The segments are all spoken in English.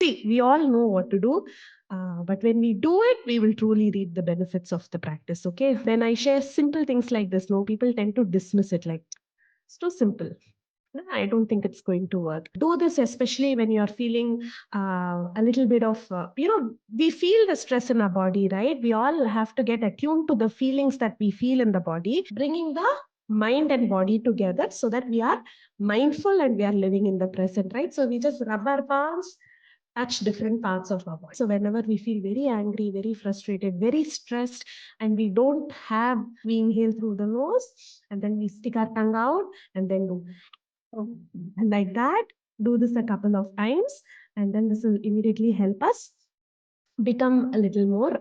See, we all know what to do, but when we do it, we will truly reap the benefits of the practice. Okay, when I share simple things like this, no, people tend to dismiss it like it's too simple. No, I don't think it's going to work. Do this especially when you're feeling a little bit of, we feel the stress in our body, right? We all have to get attuned to the feelings that we feel in the body, bringing the mind and body together so that we are mindful and we are living in the present, right? So we just rub our palms, touch different parts of our body. So whenever we feel very angry, very frustrated, very stressed, and we don't have, we inhale through the nose and then we stick our tongue out and then do and like that, do this a couple of times, and then this will immediately help us become a little more,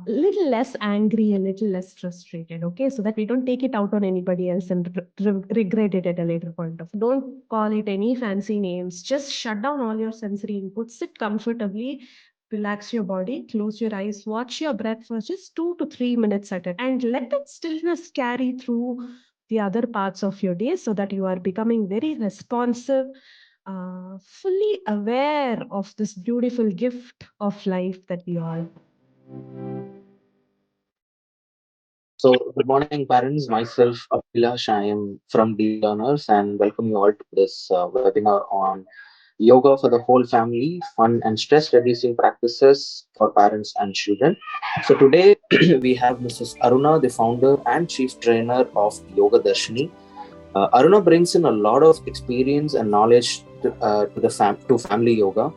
little less angry, a little less frustrated. Okay, so that we don't take it out on anybody else and regret it at a later point of. Don't call it any fancy names. Just shut down all your sensory inputs. Sit comfortably. Relax your body, close your eyes, watch your breath for just 2 to 3 minutes at a time, and let that stillness carry through the other parts of your day so that you are becoming very responsive, fully aware of this beautiful gift of life that we all. So, good morning, parents. Myself, Abhilash. I am from Dlearners and welcome you all to this webinar on yoga for the whole family, fun and stress reducing practices for parents and children. So, today we have Mrs. Aruna, the founder and chief trainer of Yoga-Darshini. Aruna brings in a lot of experience and knowledge to family yoga.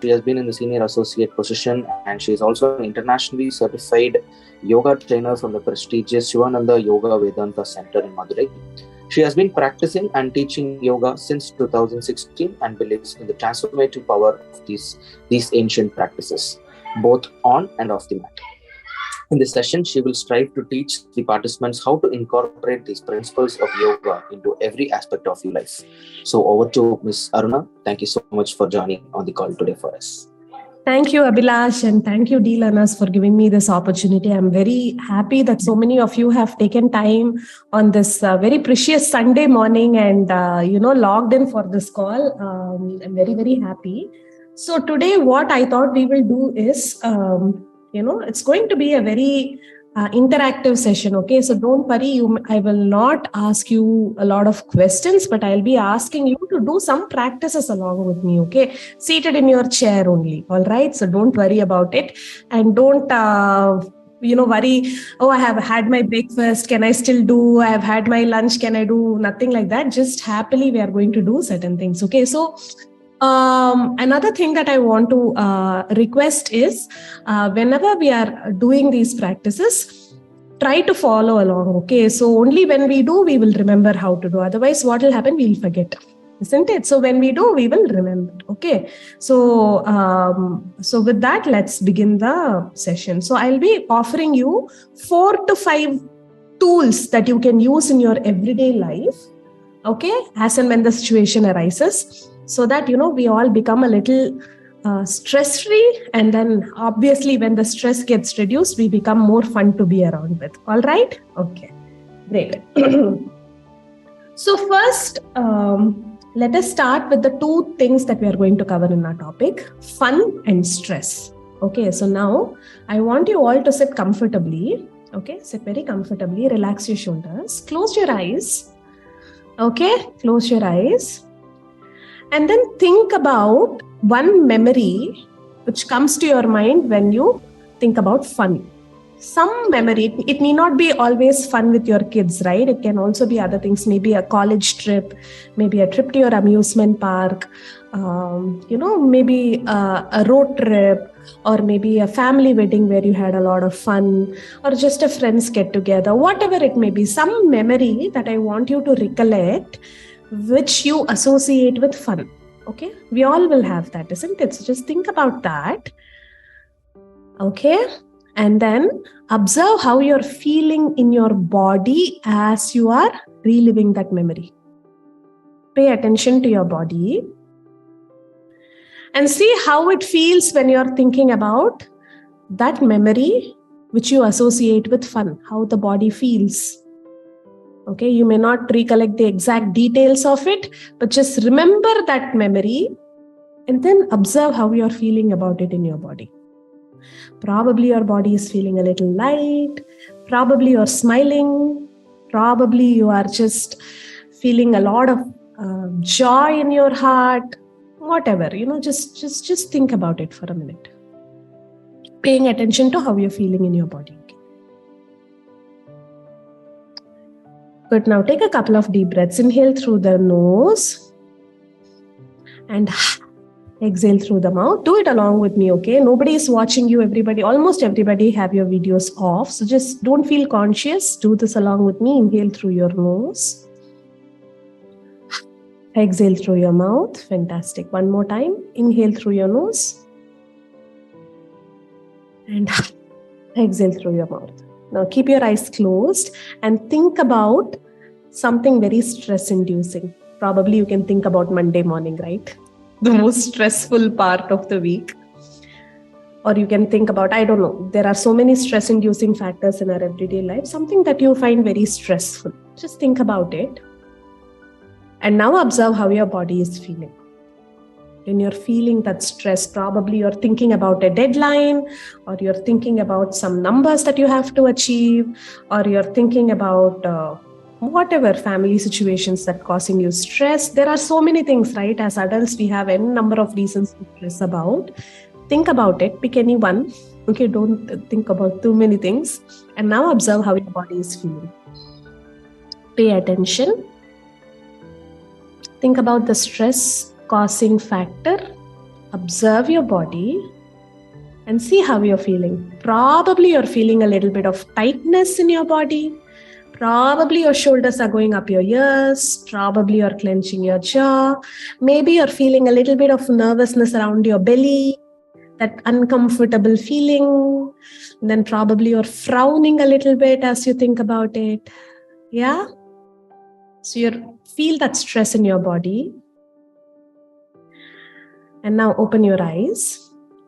She has been in the senior associate position and she is also an internationally certified yoga trainer from the prestigious Sivananda Yoga Vedanta Centre in Madurai. She has been practicing and teaching yoga since 2016 and believes in the transformative power of these ancient practices, both on and off the mat. In this session, she will strive to teach the participants how to incorporate these principles of yoga into every aspect of your life. So over to Ms. Aruna. Thank you so much for joining on the call today for us. Thank you, Abhilash, and thank you, Dlearners, for giving me this opportunity. I'm very happy that so many of you have taken time on this very precious Sunday morning and, logged in for this call. I'm very, very happy. So today, what I thought we will do is, it's going to be a very interactive session. Okay, so don't worry, I will not ask you a lot of questions, but I'll be asking you to do some practices along with me. Okay, seated in your chair only. All right, so don't worry about it, and don't worry, oh, I have had my breakfast, can I still do? I have had my lunch, can I do? Nothing like that. Just happily we are going to do certain things. Okay, so another thing that I want to request is whenever we are doing these practices, try to follow along. Okay, so only when we do, we will remember how to do. Otherwise, what will happen? We'll forget, isn't it? So when we do, we will remember. Okay, so with that, let's begin the session. So I'll be offering you 4 to 5 tools that you can use in your everyday life. Okay, as and when the situation arises, so that we all become a little stress-free, and then obviously when the stress gets reduced, we become more fun to be around with. All right? Okay, great. So first, let us start with the 2 things that we are going to cover in our topic: fun and stress. Okay, so now I want you all to sit comfortably. Okay, sit very comfortably, relax your shoulders, close your eyes. Okay, close your eyes. And then think about one memory which comes to your mind when you think about fun. Some memory, it need not be always fun with your kids, right? It can also be other things, maybe a college trip, maybe a trip to your amusement park, maybe a road trip, or maybe a family wedding where you had a lot of fun, or just a friends get together, whatever it may be. Some memory that I want you to recollect which you associate with fun. Okay, we all will have that, isn't it? So just think about that. Okay, and then observe how you're feeling in your body as you are reliving that memory. Pay attention to your body and see how it feels when you're thinking about that memory which you associate with fun, how the body feels. Okay, you may not recollect the exact details of it, but just remember that memory And then observe how you're feeling about it in your body. Probably your body is feeling a little light. Probably you're smiling. Probably you are just feeling a lot of joy in your heart. Whatever, just think about it for a minute. Paying attention to how you're feeling in your body. Good. Now take a couple of deep breaths. Inhale through the nose and exhale through the mouth. Do it along with me, okay? Nobody is watching you. Almost everybody have your videos off. So just don't feel conscious. Do this along with me. Inhale through your nose. Exhale through your mouth. Fantastic. One more time. Inhale through your nose. And exhale through your mouth. Now keep your eyes closed and think about something very stress-inducing. Probably you can think about Monday morning, right? The most stressful part of the week. Or you can think about, I don't know, there are so many stress-inducing factors in our everyday life, something that you find very stressful. Just think about it. And now observe how your body is feeling. When you're feeling that stress, probably you're thinking about a deadline, or you're thinking about some numbers that you have to achieve, or you're thinking about whatever family situations that causing you stress. There are so many things, right? As adults, we have any number of reasons to stress about. Think about it, pick any one. Okay, don't think about too many things. And now observe how your body is feeling. Pay attention. Think about the stress causing factor. Observe your body and see how you're feeling. Probably you're feeling a little bit of tightness in your body. Probably your shoulders are going up your ears. Probably you're clenching your jaw. Maybe you're feeling a little bit of nervousness around your belly, that uncomfortable feeling. And then probably you're frowning a little bit as you think about it. Yeah? So you feel that stress in your body. And now open your eyes.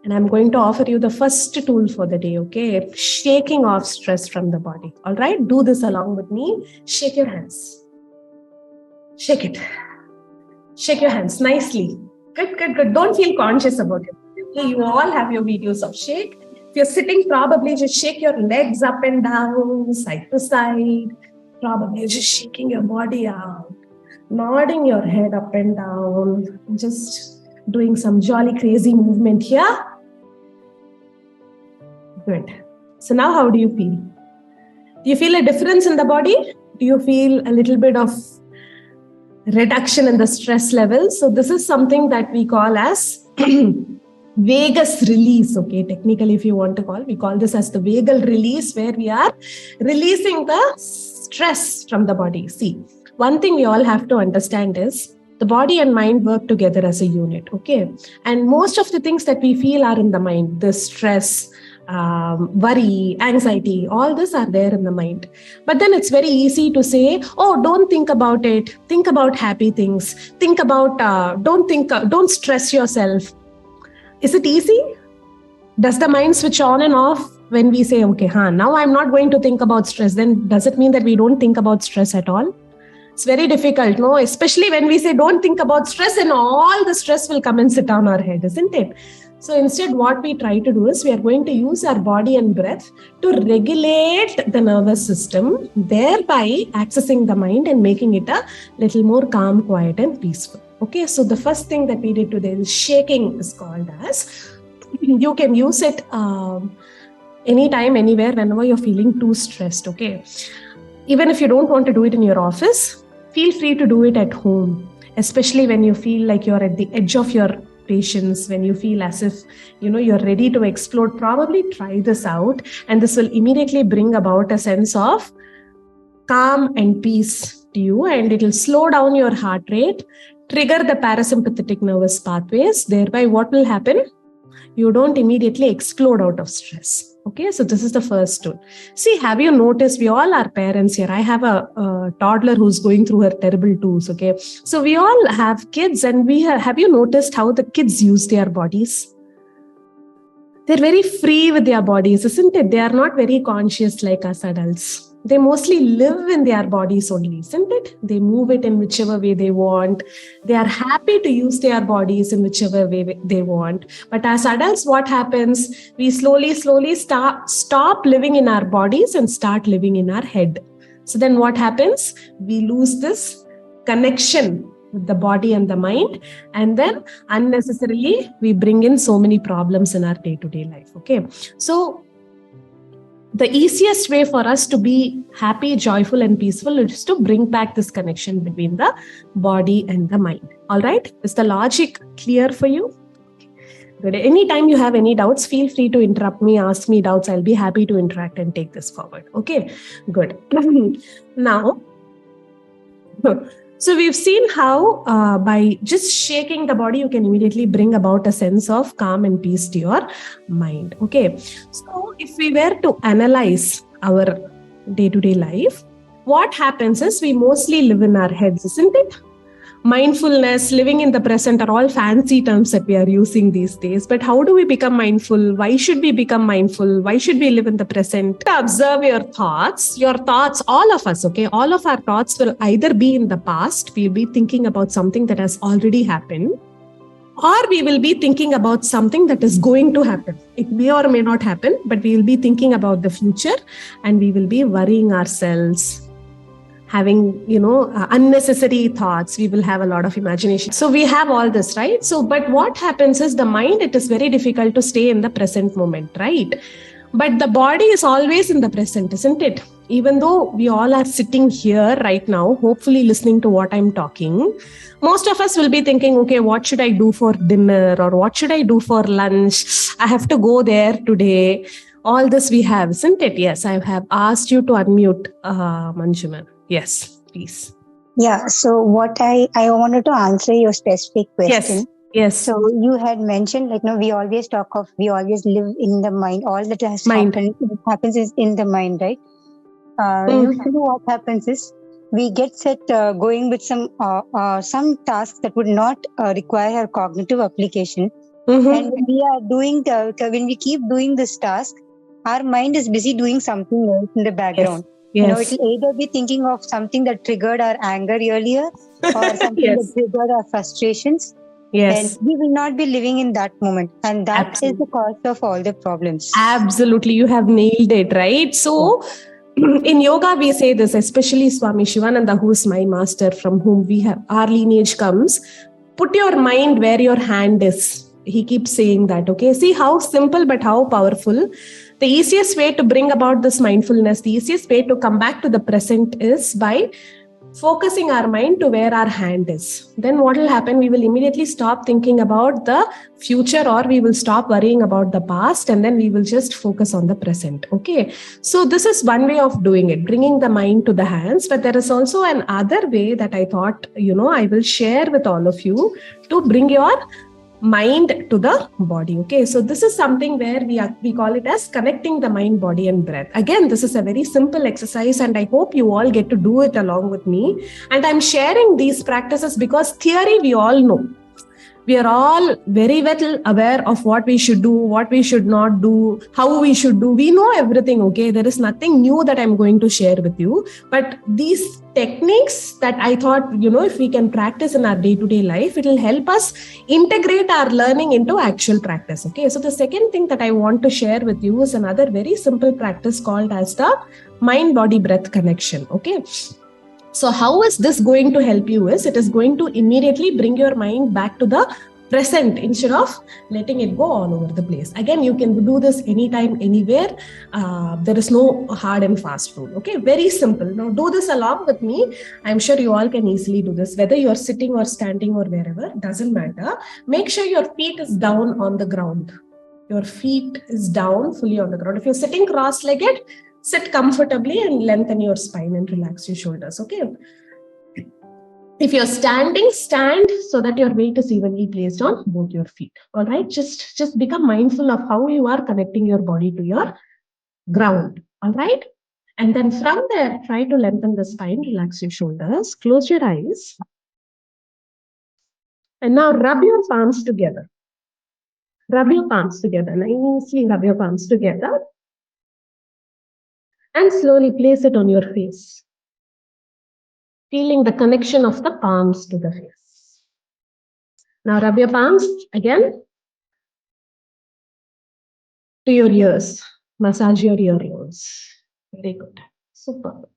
And I'm going to offer you the first tool for the day, okay? Shaking off stress from the body. All right? Do this along with me. Shake your hands. Shake it. Shake your hands nicely. Good, good, good. Don't feel conscious about it. Okay? You all have your videos of shake. If you're sitting, probably just shake your legs up and down, side to side. Probably you're just shaking your body out. Nodding your head up and down. Just doing some jolly crazy movement here. Good. So now how do you feel? Do you feel a difference in the body? Do you feel a little bit of reduction in the stress level? So this is something that we call as vagus release. Okay, technically if you want to call, we call this as the vagal release, where we are releasing the stress from the body. See, one thing we all have to understand is the body and mind work together as a unit, okay? And most of the things that we feel are in the mind. The stress, worry, anxiety, all this are there in the mind. But then it's very easy to say, oh, don't think about it. Think about happy things. Think about, don't stress yourself. Is it easy? Does the mind switch on and off when we say, okay, now I'm not going to think about stress? Then does it mean that we don't think about stress at all? It's very difficult, no? Especially when we say don't think about stress, and all the stress will come and sit on our head, isn't it? So instead, what we try to do is we are going to use our body and breath to regulate the nervous system, thereby accessing the mind and making it a little more calm, quiet, and peaceful. Okay, so the first thing that we did today is shaking is called as. You can use it anytime, anywhere, whenever you're feeling too stressed, okay? Even if you don't want to do it in your office, feel free to do it at home, especially when you feel like you're at the edge of your patience, when you feel as if, you're ready to explode. Probably try this out, and this will immediately bring about a sense of calm and peace to you, and it will slow down your heart rate, trigger the parasympathetic nervous pathways. Thereby, what will happen? You don't immediately explode out of stress. Okay, so this is the first tool. See, have you noticed, we all are parents here. I have a toddler who's going through her terrible twos, okay? So we all have kids, and have you noticed how the kids use their bodies? They're very free with their bodies, isn't it? They are not very conscious like us adults. they mostly live in their bodies only, isn't it? They move it in whichever way they want. They are happy to use their bodies in whichever way they want. But as adults, what happens? We slowly stop living in our bodies and start living in our head. So then what happens? We lose this connection with the body and the mind, and then unnecessarily we bring in so many problems in our day-to-day life. Okay, so the easiest way for us to be happy, joyful, and peaceful is to bring back this connection between the body and the mind. All right, is the logic clear for you? Good. Anytime you have any doubts, feel free to interrupt me, ask me doubts. I'll be happy to interact and take this forward. Okay, good. Now, so we've seen how by just shaking the body, you can immediately bring about a sense of calm and peace to your mind. Okay. So if we were to analyze our day-to-day life, what happens is we mostly live in our heads, isn't it? Mindfulness, living in the present are all fancy terms that we are using these days. But how do we become mindful? Why should we become mindful? Why should we live in the present? Observe your thoughts, all of us, okay? All of our thoughts will either be in the past, we'll be thinking about something that has already happened, or we will be thinking about something that is going to happen. It may or may not happen, but we will be thinking about the future and we will be worrying ourselves, having, unnecessary thoughts. We will have a lot of imagination. So we have all this, right? So, but what happens is the mind, it is very difficult to stay in the present moment, right? But the body is always in the present, isn't it? Even though we all are sitting here right now, hopefully listening to what I'm talking, most of us will be thinking, okay, what should I do for dinner? Or what should I do for lunch? I have to go there today. All this we have, isn't it? Yes, I have asked you to unmute, Manjuman. Yes, please. Yeah, so what I wanted to answer your specific question. Yes. So you had mentioned, we always live in the mind. All that has happens is in the mind, right? Usually what happens is we get set going with some tasks that would not require a cognitive application. And when we keep doing this task, our mind is busy doing something else in the background. Yes. It will either be thinking of something that triggered our anger earlier or something that triggered our frustrations. Yes. And we will not be living in that moment. And that is the cause of all the problems. Absolutely. You have nailed it, right? So in yoga, we say this, especially Swami Sivananda, who is my master, from whom our lineage comes. Put your mind where your hand is. He keeps saying that, okay? See how simple, but how powerful. The easiest way to bring about this mindfulness, the easiest way to come back to the present is by focusing our mind to where our hand is. Then what will happen? We will immediately stop thinking about the future, or we will stop worrying about the past, and then we will just focus on the present. Okay. So this is one way of doing it, bringing the mind to the hands. But there is also another way that I thought, I will share with all of you to bring your mind to the body. Okay, so this is something where we call it as connecting the mind, body, and breath. Again, this is a very simple exercise, and I hope you all get to do it along with me. And I'm sharing these practices because theory we all know. We are all very well aware of what we should do, what we should not do, how we should do. We know everything, okay? There is nothing new that I'm going to share with you. But these techniques that I thought, if we can practice in our day-to-day life, it will help us integrate our learning into actual practice, okay? So the second thing that I want to share with you is another very simple practice called as the mind-body-breath connection, okay? So how is this going to help you is, it is going to immediately bring your mind back to the present instead of letting it go all over the place. Again, you can do this anytime, anywhere. There is no hard and fast rule. Okay, very simple. Now do this along with me. I'm sure you all can easily do this, whether you're sitting or standing or wherever, doesn't matter. Make sure your feet is down on the ground. Your feet is down fully on the ground. If you're sitting cross-legged, sit comfortably and lengthen your spine and relax your shoulders, okay? If you're standing, stand so that your weight is evenly placed on both your feet, all right? Just become mindful of how you are connecting your body to your ground, all right? And then from there, try to lengthen the spine, relax your shoulders, close your eyes. And now rub your palms together. Rub your palms together. Nicely rub your palms together. And slowly place it on your face, feeling the connection of the palms to the face. Now rub your palms again to your ears. Massage your earlobes. Very good. Super.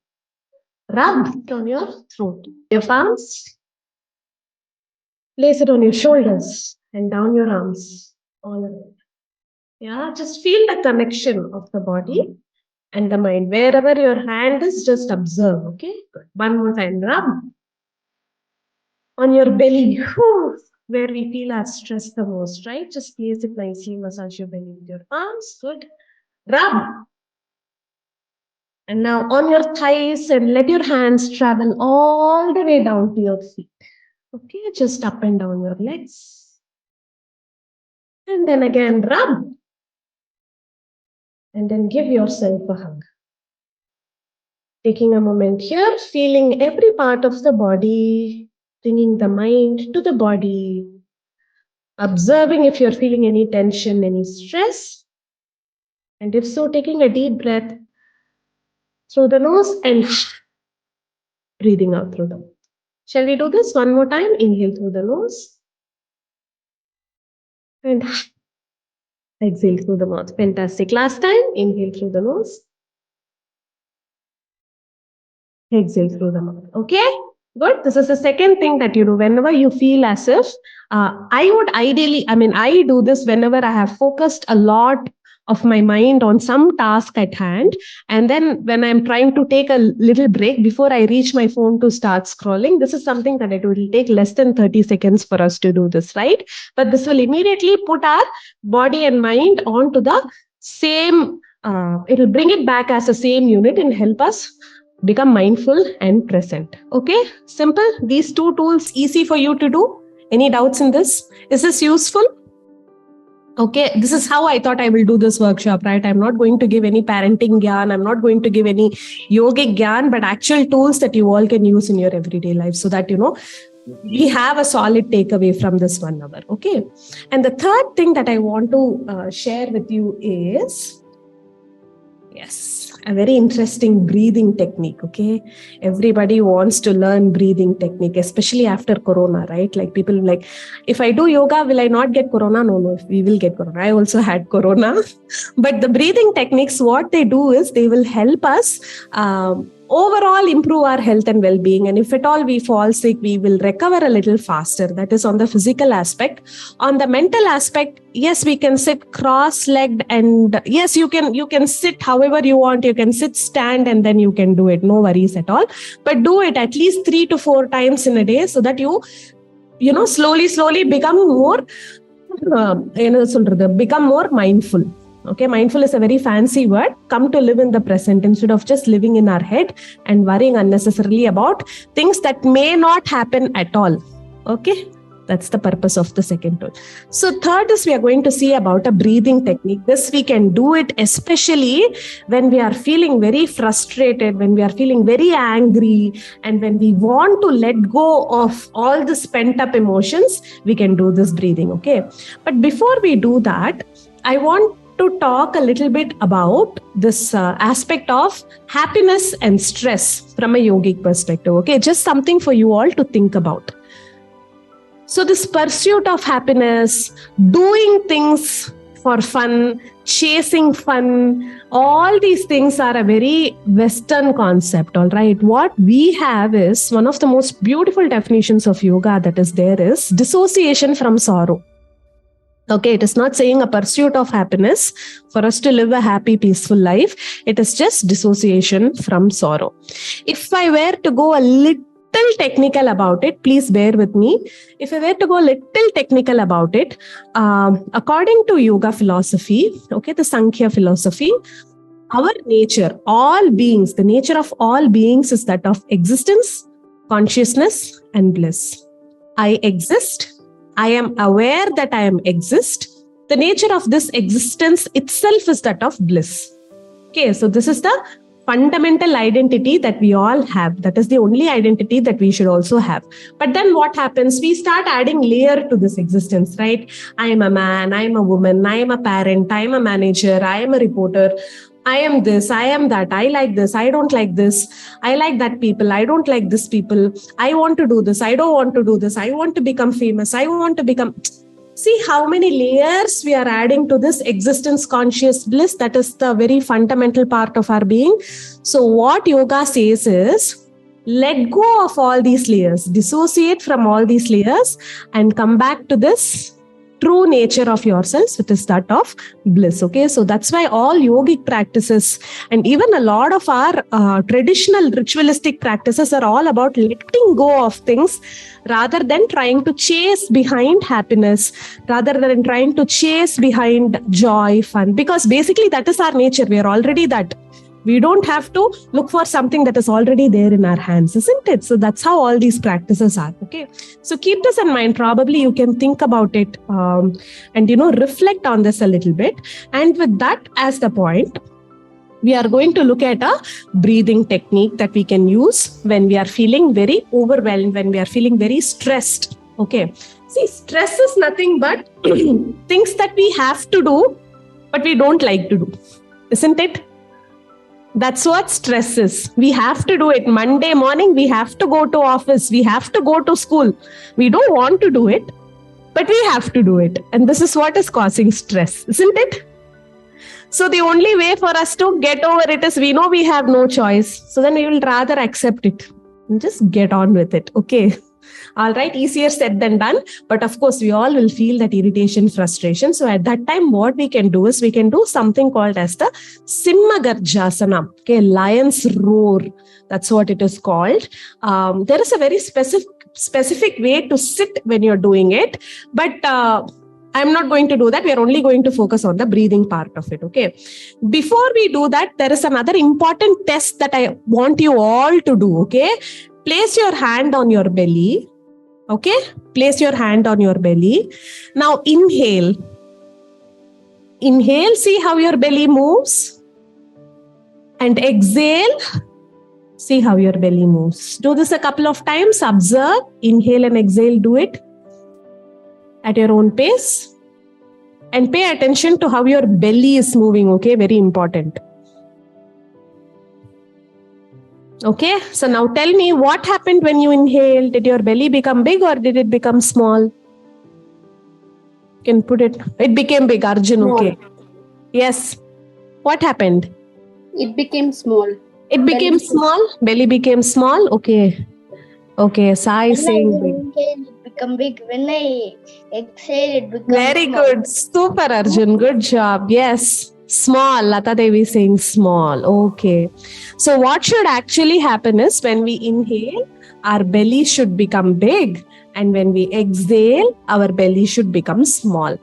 Rub on your throat. Your palms. Place it on your shoulders and down your arms. All around. Yeah, just feel the connection of the body and the mind. Wherever your hand is, just observe. Okay. Good. One more time. Rub on your belly. Whew, where we feel our stress the most, right? Just place it nicely. Massage your belly with your palms. Good. Rub. And now on your thighs, and let your hands travel all the way down to your feet. Okay, just up and down your legs. And then again, rub. And then give yourself a hug. Taking a moment here, feeling every part of the body, bringing the mind to the body, observing if you're feeling any tension, any stress. And if so, taking a deep breath through the nose and breathing out through the mouth. Shall we do this one more time? Inhale through the nose and exhale through the mouth. Fantastic. Last time, inhale through the nose, exhale through the mouth. Okay? Good. This is the second thing that you do whenever you feel as if I do this whenever I have focused a lot of my mind on some task at hand. And then when I'm trying to take a little break before I reach my phone to start scrolling, this is something that it will take less than 30 seconds for us to do this, right? But this will immediately put our body and mind onto the same, it'll bring it back as a same unit and help us become mindful and present. Okay, simple. These two tools easy for you to do. Any doubts in this? Is this useful? Okay, this is how I thought I will do this workshop, right? I'm not going to give any parenting gyan. I'm not going to give any yogic gyan, but actual tools that you all can use in your everyday life so that, we have a solid takeaway from this 1 hour. Okay. And the third thing that I want to share with you is, yes, a very interesting breathing technique. Okay. Everybody wants to learn breathing technique, especially after Corona, right? Like people like, if I do yoga, will I not get Corona? No, we will get Corona. I also had Corona. But the breathing techniques, what they do is they will help us overall improve our health and well-being. And if at all we fall sick, we will recover a little faster. That is on the physical aspect. On the mental aspect, yes, we can sit cross-legged, and yes, you can sit however you want. You can sit, stand, and then you can do it. No worries at all. But do it at least 3 to 4 times in a day so that you slowly become more, become more mindful. Okay, mindful is a very fancy word. Come to live in the present instead of just living in our head and worrying unnecessarily about things that may not happen at all. Okay, that's the purpose of the second tool. So third is we are going to see about a breathing technique. This we can do it especially when we are feeling very frustrated, when we are feeling very angry, and when we want to let go of all the pent up emotions, we can do this breathing. Okay, but before we do that, I want to talk a little bit about this aspect of happiness and stress from a yogic perspective. Okay, just something for you all to think about. So this pursuit of happiness, doing things for fun, chasing fun, all these things are a very Western concept, all right? What we have is one of the most beautiful definitions of yoga that is there is dissociation from sorrow. Okay, it is not saying a pursuit of happiness for us to live a happy, peaceful life. It is just dissociation from sorrow. If I were to go a little technical about it, please bear with me. If I were to go a little technical about it, according to yoga philosophy, okay, the Sankhya philosophy, our nature, all beings, the nature of all beings is that of existence, consciousness, and bliss. I exist. I am aware that I am exist. The nature of this existence itself is that of bliss. Okay, so this is the fundamental identity that we all have. That is the only identity that we should also have. But then what happens? We start adding layer to this existence, right? I am a man, I am a woman, I am a parent, I am a manager, I am a reporter, I am this, I am that, I like this, I don't like this, I like that people, I don't like this people, I want to do this, I don't want to do this, I want to become famous, I want to become... See how many layers we are adding to this existence conscious bliss. That is the very fundamental part of our being. So what yoga says is, let go of all these layers, dissociate from all these layers and come back to this true nature of yourselves, which is that of bliss. Okay, so that's why all yogic practices and even a lot of our traditional ritualistic practices are all about letting go of things rather than trying to chase behind happiness, rather than trying to chase behind joy, fun, because basically that is our nature. We are already that. We don't have to look for something that is already there in our hands, isn't it? So that's how all these practices are. Okay. So keep this in mind. Probably you can think about it and, reflect on this a little bit. And with that as the point, we are going to look at a breathing technique that we can use when we are feeling very overwhelmed, when we are feeling very stressed. Okay. See, stress is nothing but things that we have to do, but we don't like to do, isn't it? That's what stress is. We have to do it. Monday morning, we have to go to office. We have to go to school. We don't want to do it, but we have to do it. And this is what is causing stress, isn't it? So the only way for us to get over it is we know we have no choice. So then we will rather accept it and just get on with it. Okay. All right, easier said than done. But of course, we all will feel that irritation, frustration. So at that time, what we can do is we can do something called as the Simhagarjasana. Okay, lion's roar. That's what it is called. There is a very specific way to sit when you're doing it. But I'm not going to do that. We are only going to focus on the breathing part of it. Okay. Before we do that, there is another important test that I want you all to do. Okay. Place your hand on your belly. Okay. Place your hand on your belly. Now inhale. Inhale. See how your belly moves. And exhale. See how your belly moves. Do this a couple of times. Observe. Inhale and exhale. Do it at your own pace. And pay attention to how your belly is moving. Okay. Very important. Okay, so now tell me what happened when you inhaled. Did your belly become big or did it become small? You can put it. It became big, Arjun. Okay. Yes. What happened? It became small. It became small. Belly became small. Okay. Okay. Sai is saying big. It became big. When I exhale, it became very small. Good. Super, Arjun. Good job. Yes. Small. Lata Devi saying small. Okay. So what should actually happen is when we inhale, our belly should become big. And when we exhale, our belly should become small.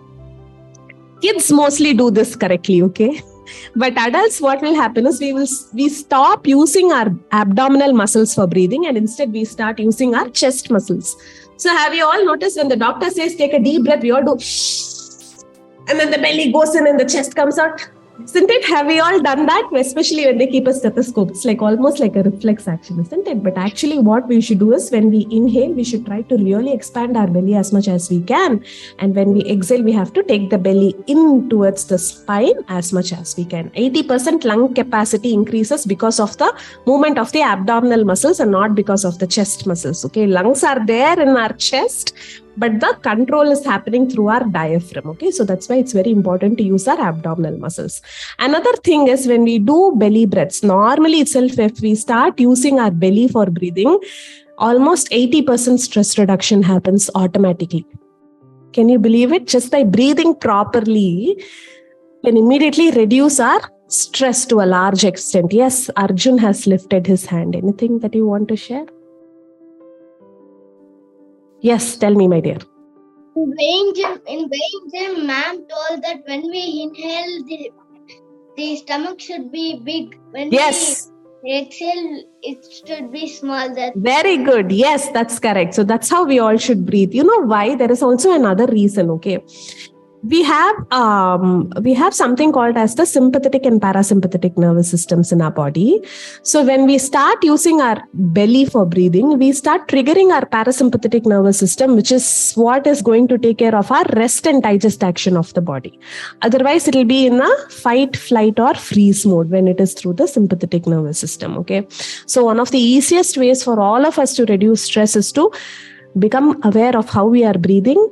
Kids mostly do this correctly. Okay. But adults, what will happen is we stop using our abdominal muscles for breathing and instead we start using our chest muscles. So have you all noticed when the doctor says take a deep breath, we all do and then the belly goes in and the chest comes out? Isn't it? Have we all done that? Especially when they keep a stethoscope. It's like almost like a reflex action, isn't it? But actually what we should do is when we inhale, we should try to really expand our belly as much as we can. And when we exhale, we have to take the belly in towards the spine as much as we can. 80% lung capacity increases because of the movement of the abdominal muscles and not because of the chest muscles. Okay, lungs are there in our chest, but the control is happening through our diaphragm. Okay, so that's why it's very important to use our abdominal muscles. Another thing is when we do belly breaths, normally itself, if we start using our belly for breathing, almost 80% stress reduction happens automatically. Can you believe it? Just by breathing properly, can immediately reduce our stress to a large extent. Yes, Arjun has lifted his hand. Anything that you want to share? Yes, tell me, my dear. In weighing gym, ma'am told that when we inhale, the stomach should be big. When we exhale, it should be small. Very good. Yes, that's correct. So that's how we all should breathe. You know why? There is also another reason, okay? we have something called as the sympathetic and parasympathetic nervous systems in our body. So when we start using our belly for breathing, we start triggering our parasympathetic nervous system, which is what is going to take care of our rest and digest action of the body. Otherwise, it will be in a fight, flight, or freeze mode when it is through the sympathetic nervous system. Okay. So one of the easiest ways for all of us to reduce stress is to become aware of how we are breathing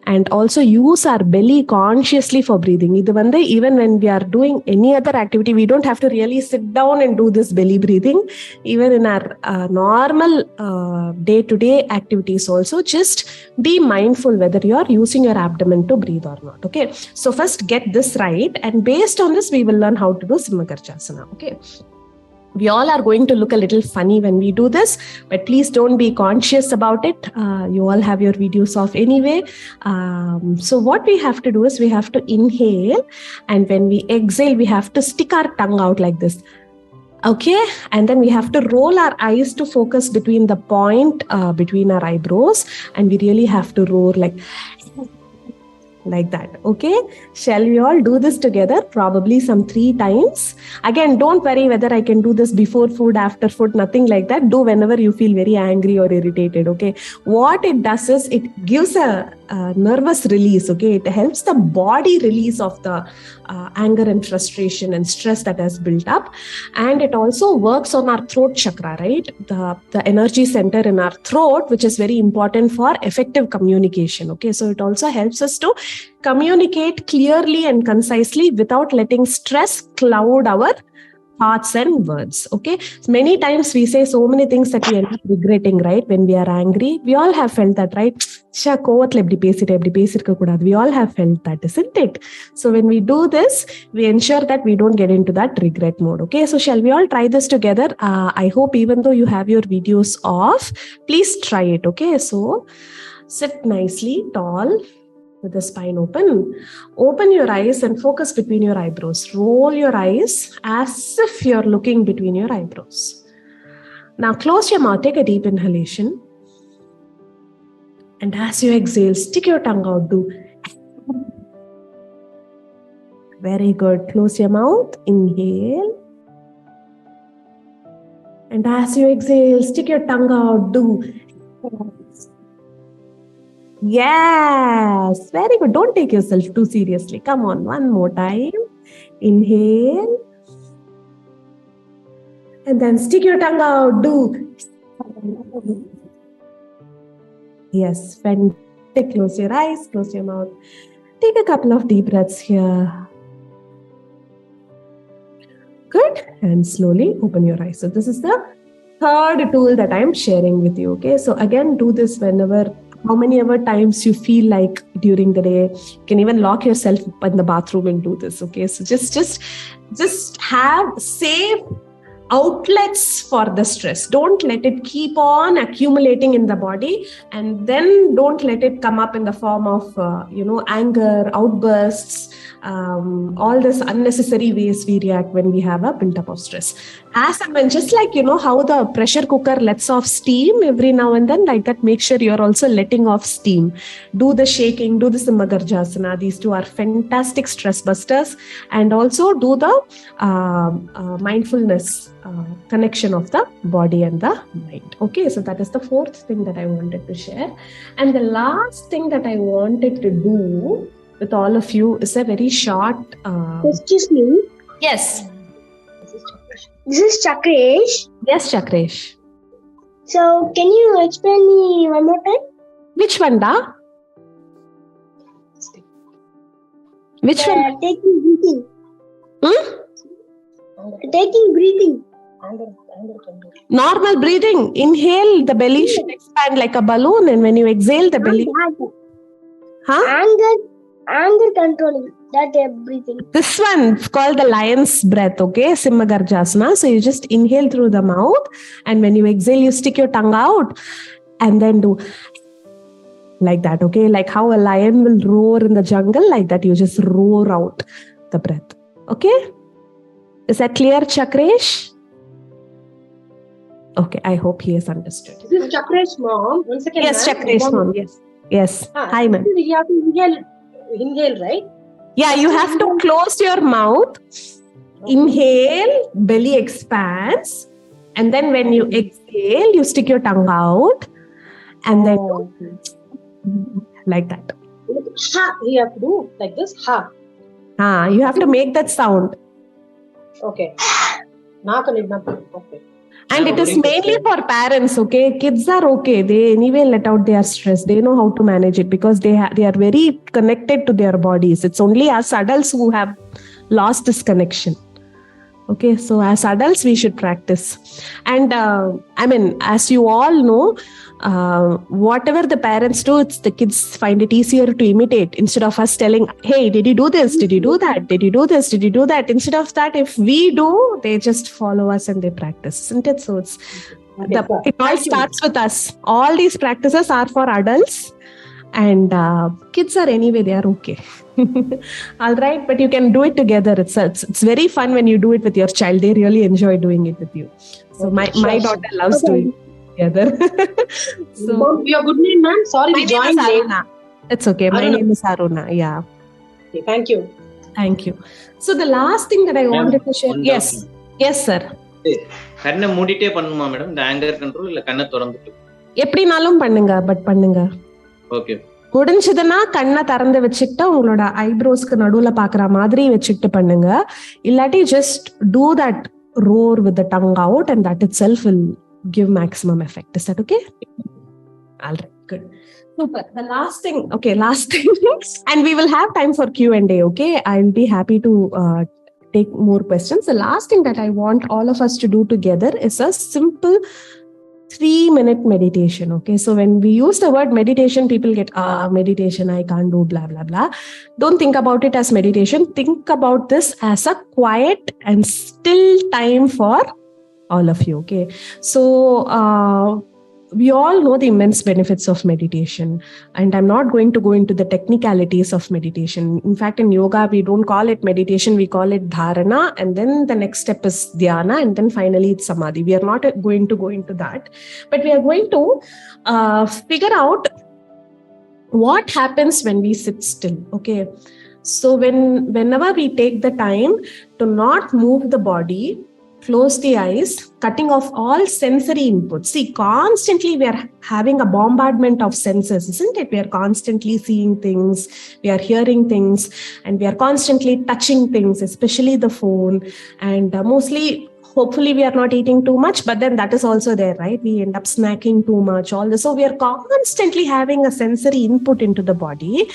and also use our belly consciously for breathing. Even when we are doing any other activity, we don't have to really sit down and do this belly breathing. Even in our normal day-to-day activities also, just be mindful whether you are using your abdomen to breathe or not. Okay. So first get this right, and based on this, we will learn how to do Simhagarjasana. Okay. We all are going to look a little funny when we do this, but please don't be conscious about it. You all have your videos off anyway. So what we have to do is we have to inhale, and when we exhale, we have to stick our tongue out like this. Okay, and then we have to roll our eyes to focus between the point between our eyebrows, and we really have to roar like that. Okay, shall we all do this together? Probably some 3 times. Again, don't worry whether I can do this before food, after food, nothing like that. Do whenever you feel very angry or irritated. Okay, what it does is it gives a nervous release. Okay, it helps the body release of the anger and frustration and stress that has built up, and it also works on our throat chakra, right? The energy center in our throat, which is very important for effective communication. Okay, so it also helps us to communicate clearly and concisely without letting stress cloud our thoughts and words. Okay, so many times we say so many things that we end up regretting, right? When we are angry, we all have felt that, right? We all have felt that, isn't it? So when we do this, we ensure that we don't get into that regret mode. Okay, so shall we all try this together? I hope even though you have your videos off, please try it. Okay, so sit nicely tall with the spine open. Open your eyes and focus between your eyebrows. Roll your eyes as if you're looking between your eyebrows. Now close your mouth, take a deep inhalation. And as you exhale, stick your tongue out. Do. Very good. Close your mouth. Inhale. And as you exhale, stick your tongue out. Do. Yes. Very good. Don't take yourself too seriously. Come on. One more time. Inhale. And then stick your tongue out. Do. Yes. Fantastic. Close your eyes. Close your mouth. Take a couple of deep breaths here. Good. And slowly open your eyes. So this is the third tool that I'm sharing with you. Okay. So again, do this how many ever times you feel like during the day. You can even lock yourself up in the bathroom and do this. Okay. So just have safe outlets for the stress. Don't let it keep on accumulating in the body, and then don't let it come up in the form of anger, outbursts, all this unnecessary ways we react when we have a build-up of stress. As and when, just like how the pressure cooker lets off steam every now and then, like that, make sure you're also letting off steam. Do the shaking, do the Simhagarjasana. These two are fantastic stress busters, and also do the mindfulness connection of the body and the mind. Okay, so that is the fourth thing that I wanted to share. And the last thing that I wanted to do with all of you is a very short... Excuse me. Yes. This is Chakresh. Yes, Chakresh. So, can you explain me one more time? Which one, da? Which one? Taking breathing. Taking breathing. Normal breathing. Inhale, the belly should expand like a balloon, and when you exhale, the belly... Anger controlling. That breathing. This one is called the lion's breath, okay? Simhagarjasana. So you just inhale through the mouth, and when you exhale, you stick your tongue out and then do like that, okay? Like how a lion will roar in the jungle, like that you just roar out the breath, okay? Is that clear, Chakresh? Okay, I hope he has understood. This is Chakresh mom. One second. Yes, Chakresh mom. Yes. Yes. Hi, ma'am. You have to inhale inhale, right? Yeah, you have to close your mouth. Inhale, belly expands. And then when you exhale, you stick your tongue out. And then like that. Ha, you have to do like this. Ha. You have to make that sound. Okay. Okay. And it is mainly for parents, okay? Kids are okay. They anyway let out their stress. They know how to manage it because they are very connected to their bodies. It's only us adults who have lost this connection. Okay, so as adults, we should practice. And as you all know, whatever the parents do, it's the kids find it easier to imitate instead of us telling, hey, did you do this? Did you do that? Did you do this? Did you do that? Instead of that, if we do, they just follow us and they practice, isn't it? So it all starts with us. All these practices are for adults, and kids are anyway, they are okay. All right, but you can do it together. It's very fun when you do it with your child. They really enjoy doing it with you. So my daughter loves doing it together. So your good name, ma'am? Sorry, my name is Aruna. It's okay. My name is Aruna. Yeah. Okay, thank you. Thank you. So the last thing that I wanted to share. Yes, sir. கண்ணை மூடிட்டே பண்ணுமா madam இந்த anchor control இல்ல கண்ணை திறந்துட்டு எப்படினாலும் பண்ணுங்க but பண்ணுங்க. Okay. முடிஞ்சதுன்னா கண்ணை திறந்து வச்சுக்கிட்டு உங்களோட ஐப்ரோஸ்க்கு நடுவுல பாக்குற மாதிரி வச்சுக்கிட்டு பண்ணுங்க. இல்லாட்டி just do that roar with the tongue out and that itself will give maximum effect. Is that okay? All right, good. Super. The last thing. And we will have time for Q&A, okay? I'll be happy to take more questions. The last thing that I want all of us to do together is a simple 3-minute meditation. Okay, so when we use the word meditation, people get meditation, I can't do blah blah blah. Don't think about it as meditation. Think about this as a quiet and still time for all of you. Okay, so we all know the immense benefits of meditation, and I'm not going to go into the technicalities of meditation. In fact, in yoga, we don't call it meditation, we call it dharana, and then the next step is dhyana, and then finally it's samadhi. We are not going to go into that, but we are going to figure out what happens when we sit still. Okay, so whenever we take the time to not move the body, close the eyes, cutting off all sensory inputs. See, constantly we are having a bombardment of senses, isn't it? We are constantly seeing things, we are hearing things, and we are constantly touching things, especially the phone. And mostly, hopefully we are not eating too much, but then that is also there, right? We end up snacking too much, all this. So we are constantly having a sensory input into the body.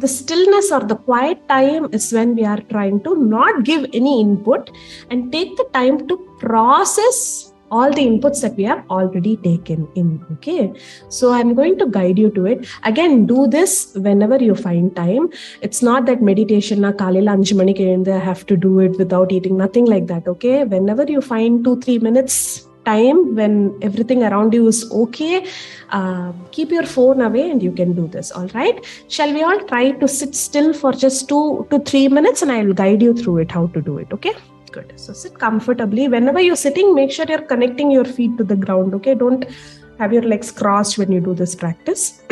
The stillness or the quiet time is when we are trying to not give any input and take the time to process all the inputs that we have already taken in. Okay, so I'm going to guide you to it. Again, do this whenever you find time. It's not that meditation na kalila 5 maniki I have to do it without eating, nothing like that. Okay, whenever you find 2-3 minutes time when everything around you is okay, keep your phone away and you can do this. All right, shall we all try to sit still for just 2 to 3 minutes, and I will guide you through it how to do it. Okay, good. So sit comfortably. Whenever you're sitting, make sure you're connecting your feet to the ground. Okay, don't have your legs crossed when you do this practice.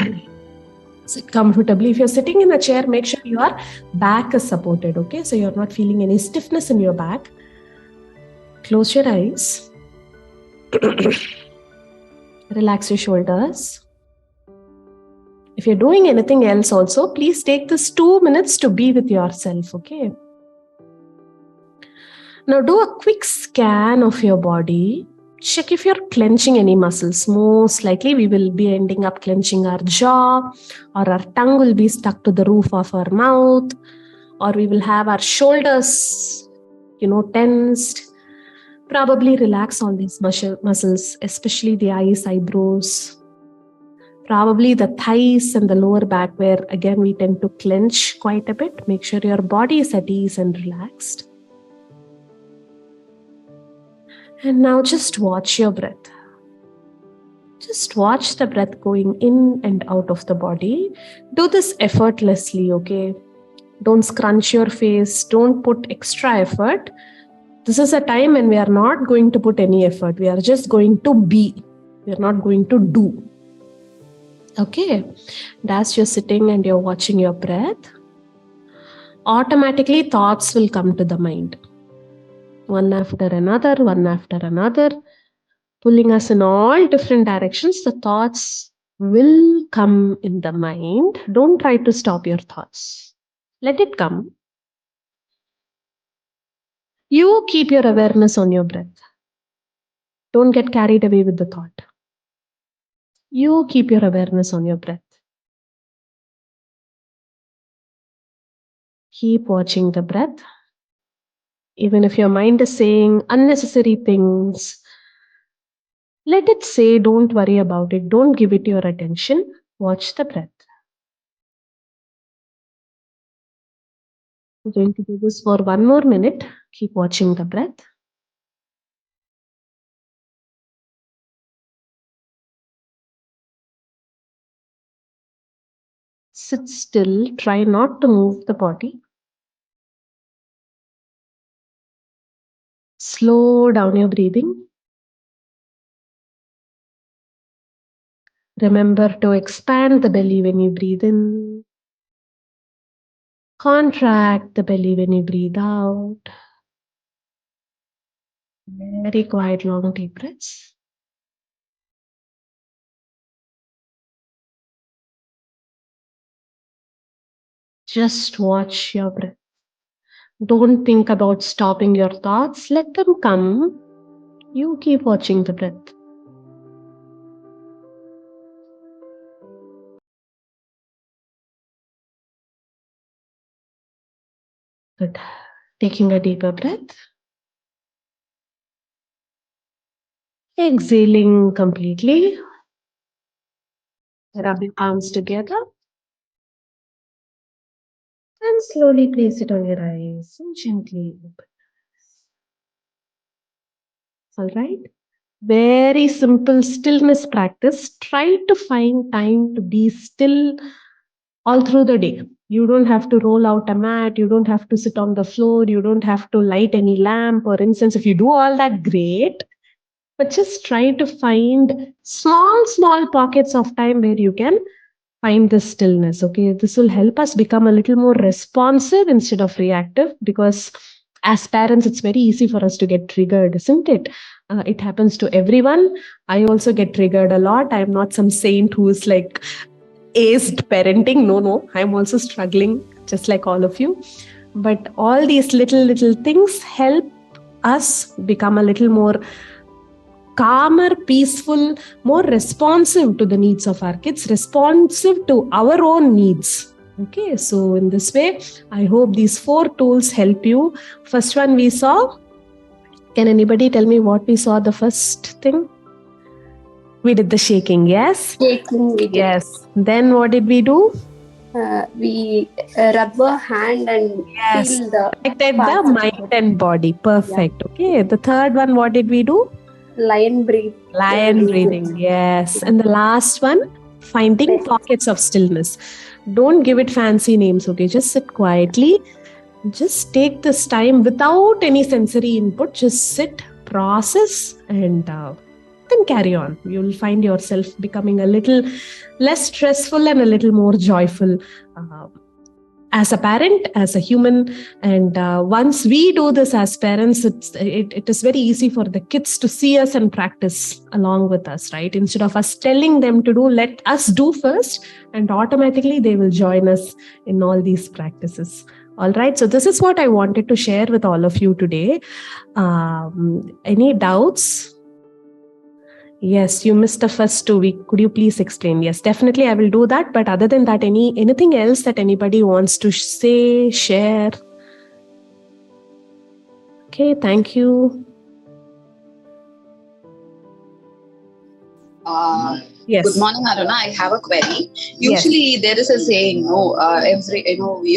Sit comfortably. If you're sitting in a chair, make sure your back is supported. Okay, so you're not feeling any stiffness in your back. Close your eyes. Relax your shoulders. If you're doing anything else also, please take this 2 minutes to be with yourself, okay? Now do a quick scan of your body. Check if you're clenching any muscles. Most likely we will be ending up clenching our jaw, or our tongue will be stuck to the roof of our mouth, or we will have our shoulders, tensed. Probably relax all these muscles, especially the eyes, eyebrows, probably the thighs and the lower back, where again we tend to clench quite a bit. Make sure your body is at ease and relaxed. And now just watch your breath. Just watch the breath going in and out of the body. Do this effortlessly, okay? Don't scrunch your face. Don't put extra effort. This is a time when we are not going to put any effort. We are just going to be. We are not going to do. Okay. And as you're sitting and you're watching your breath, automatically thoughts will come to the mind. One after another, pulling us in all different directions. The thoughts will come in the mind. Don't try to stop your thoughts. Let it come. You keep your awareness on your breath. Don't get carried away with the thought. You keep your awareness on your breath. Keep watching the breath. Even if your mind is saying unnecessary things, let it say, don't worry about it. Don't give it your attention. Watch the breath. We're going to do this for 1 more minute. Keep watching the breath. Sit still. Try not to move the body. Slow down your breathing. Remember to expand the belly when you breathe in. Contract the belly when you breathe out. Very quiet, long, deep breaths. Just watch your breath. Don't think about stopping your thoughts. Let them come. You keep watching the breath. Good. Taking a deeper breath. Exhaling completely. Rub your palms together. And slowly place it on your eyes and gently open. All right. Very simple stillness practice. Try to find time to be still all through the day. You don't have to roll out a mat. You don't have to sit on the floor. You don't have to light any lamp or incense. If you do all that, great. But just try to find small pockets of time where you can find this stillness. Okay, this will help us become a little more responsive instead of reactive, because as parents it's very easy for us to get triggered, isn't it? It happens to everyone. I also get triggered a lot. I'm not some saint who's like aced parenting. No, I'm also struggling just like all of you. But all these little things help us become a little more calmer, peaceful, more responsive to the needs of our kids, responsive to our own needs. Okay, so in this way, I hope these 4 tools help you. First one we saw. Can anybody tell me what we saw the first thing? We did the shaking, yes? Shaking we did. Yes. Then what did we do? We rub a hand and feel the connected the mind and body. Perfect. Yeah. Okay. The third one, what did we do? Lion breathing. Yes. And the last one, finding pockets of stillness. Don't give it fancy names. Okay. Just sit quietly. Just take this time without any sensory input. Just sit, process, and then carry on. You'll find yourself becoming a little less stressful and a little more joyful as a parent, as a human. And once we do this as parents, it is very easy for the kids to see us and practice along with us, right? Instead of us telling them to do, let us do first, and automatically they will join us in all these practices. All right. So this is what I wanted to share with all of you today. Any doubts? Yes, you missed the first 2 weeks. Could you please explain? Yes, definitely I will do that. But other than that, anything else that anybody wants to say, share? Okay, thank you. Yes. Good morning, Aruna. I have a query. Usually there is a saying, you'll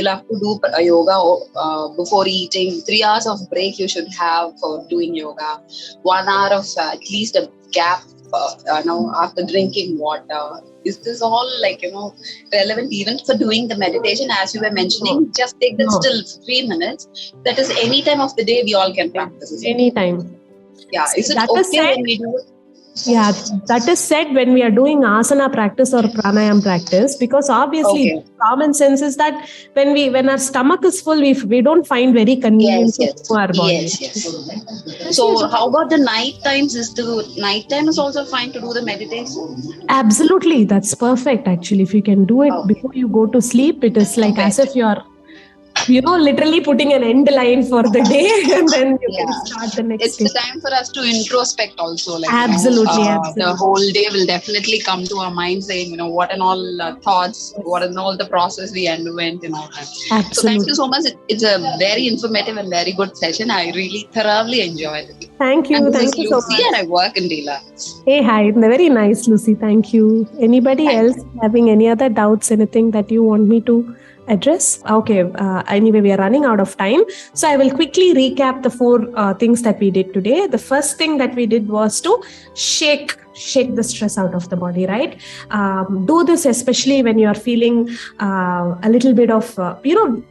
have to do yoga before eating. 3 hours of break you should have for doing yoga. 1 hour of at least a gap, after drinking water. Is this all relevant even for doing the meditation as you were mentioning? No. Just take that still 3 minutes. That is any time of the day we all can practice. Anytime. Yeah. Is it okay when we do it? Yeah, that is said when we are doing asana practice or pranayam practice, because obviously common sense is that when our stomach is full, we don't find very convenient to move our body. Yes. So how about the night times? Is the night time is also fine to do the meditation? Absolutely, that's perfect. Actually, if you can do it before you go to sleep, it is like as if you're literally putting an end line for the day, and then you can start the next day. It's the time for us to introspect also. Like, absolutely. The whole day will definitely come to our mind saying, what and all thoughts, what and all the process we underwent and all that. Absolutely. So thank you so much. It's a very informative and very good session. I really thoroughly enjoyed it. Thank you. Thank you so much. And I work in Dlearners. Hey, hi. Very nice, Lucy. Thank you. Anybody else having any other doubts, anything that you want me to address? Okay. Anyway, we are running out of time. So I will quickly recap the 4 things that we did today. The first thing that we did was to shake the stress out of the body, right? Do this especially when you're feeling a little bit of,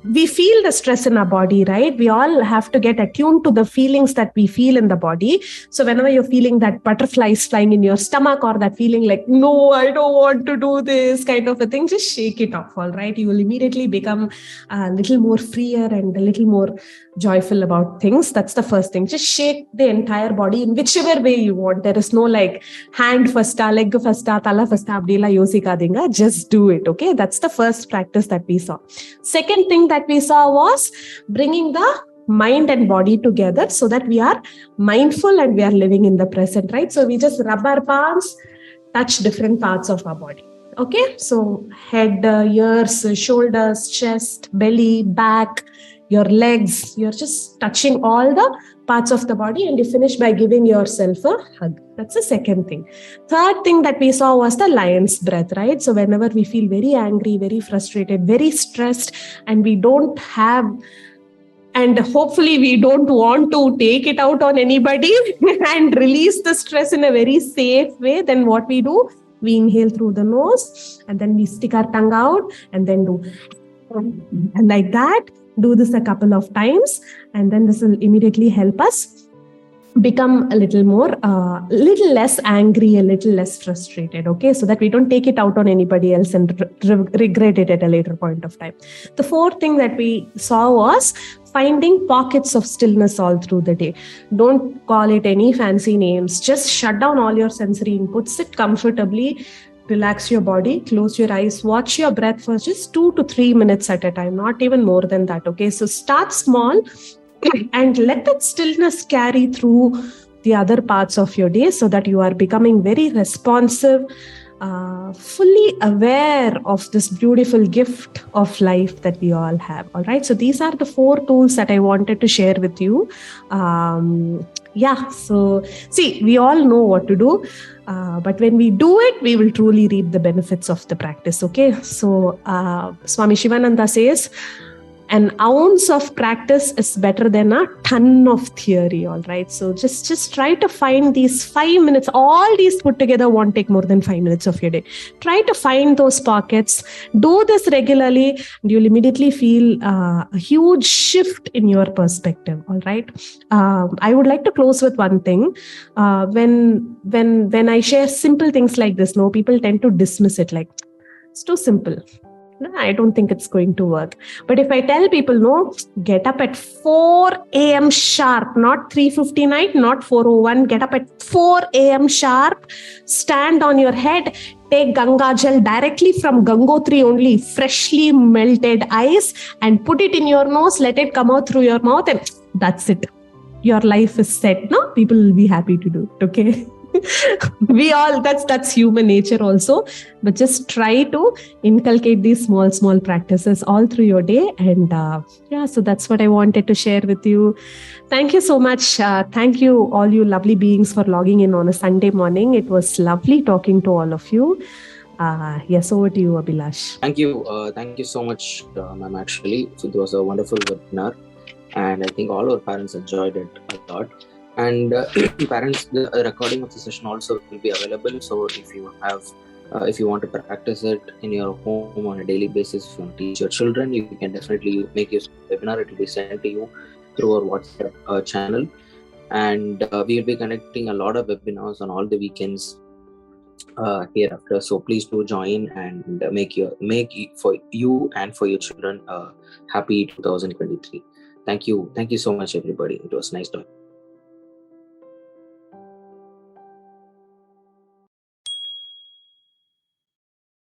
we feel the stress in our body, right? We all have to get attuned to the feelings that we feel in the body. So whenever you're feeling that butterflies flying in your stomach, or that feeling like, no, I don't want to do this kind of a thing, just shake it off, all right? You will immediately become a little more freer and a little more joyful about things. That's the first thing. Just shake the entire body in whichever way you want. There is no like hand first, leg first, tala first, abdila yosikadinga. Just do it. Okay. That's the first practice that we saw. Second thing that we saw was bringing the mind and body together so that we are mindful and we are living in the present, right? So we just rub our palms, touch different parts of our body. Okay. So head, ears, shoulders, chest, belly, back, your legs, you're just touching all the parts of the body, and you finish by giving yourself a hug. That's the second thing. Third thing that we saw was the lion's breath, right? So whenever we feel very angry, very frustrated, very stressed, and we don't have, and hopefully we don't want to take it out on anybody and release the stress in a very safe way, then what we do, we inhale through the nose, and then we stick our tongue out, and then do and like that. Do this a couple of times, and then this will immediately help us become a little more, little less angry, a little less frustrated, okay? So that we don't take it out on anybody else and regret it at a later point of time. The fourth thing that we saw was finding pockets of stillness all through the day. Don't call it any fancy names. Just shut down all your sensory inputs, sit comfortably, relax your body, close your eyes, watch your breath for just 2 to 3 minutes at a time, not even more than that. Okay, so start small and let that stillness carry through the other parts of your day so that you are becoming very responsive, fully aware of this beautiful gift of life that we all have. All right, so these are the 4 tools that I wanted to share with you. So see, we all know what to do. But when we do it, we will truly reap the benefits of the practice. Okay. So Swami Sivananda says, an ounce of practice is better than a ton of theory. All right. So just try to find these 5 minutes. All these put together won't take more than 5 minutes of your day. Try to find those pockets. Do this regularly, and you'll immediately feel a huge shift in your perspective. All right. I would like to close with one thing. When I share simple things like this, people tend to dismiss it like it's too simple. No, I don't think it's going to work. But if I tell people, get up at 4 a.m. sharp, not 3:59, not 4:01, get up at 4 a.m. sharp, stand on your head, take Ganga Jal directly from Gangotri only, freshly melted ice, and put it in your nose, let it come out through your mouth, and that's it. Your life is set. No, people will be happy to do it. Okay. We all, that's human nature also, but just try to inculcate these small practices all through your day. And so that's what I wanted to share with you. Thank you so much. Thank you, all you lovely beings, for logging in on a Sunday morning. It was lovely talking to all of you. Yes, over to you, Abhilash. Thank you so much, ma'am. Actually, so it was a wonderful webinar, and I think all our parents enjoyed it a lot. And parents, the recording of the session also will be available. So if you want to practice it in your home on a daily basis, if you want to teach your children, you can definitely make use of the webinar. It will be sent to you through our WhatsApp channel. and we'll be conducting a lot of webinars on all the weekends hereafter. So please do join and make for you and for your children a happy 2023. Thank you so much, everybody. It was nice talking.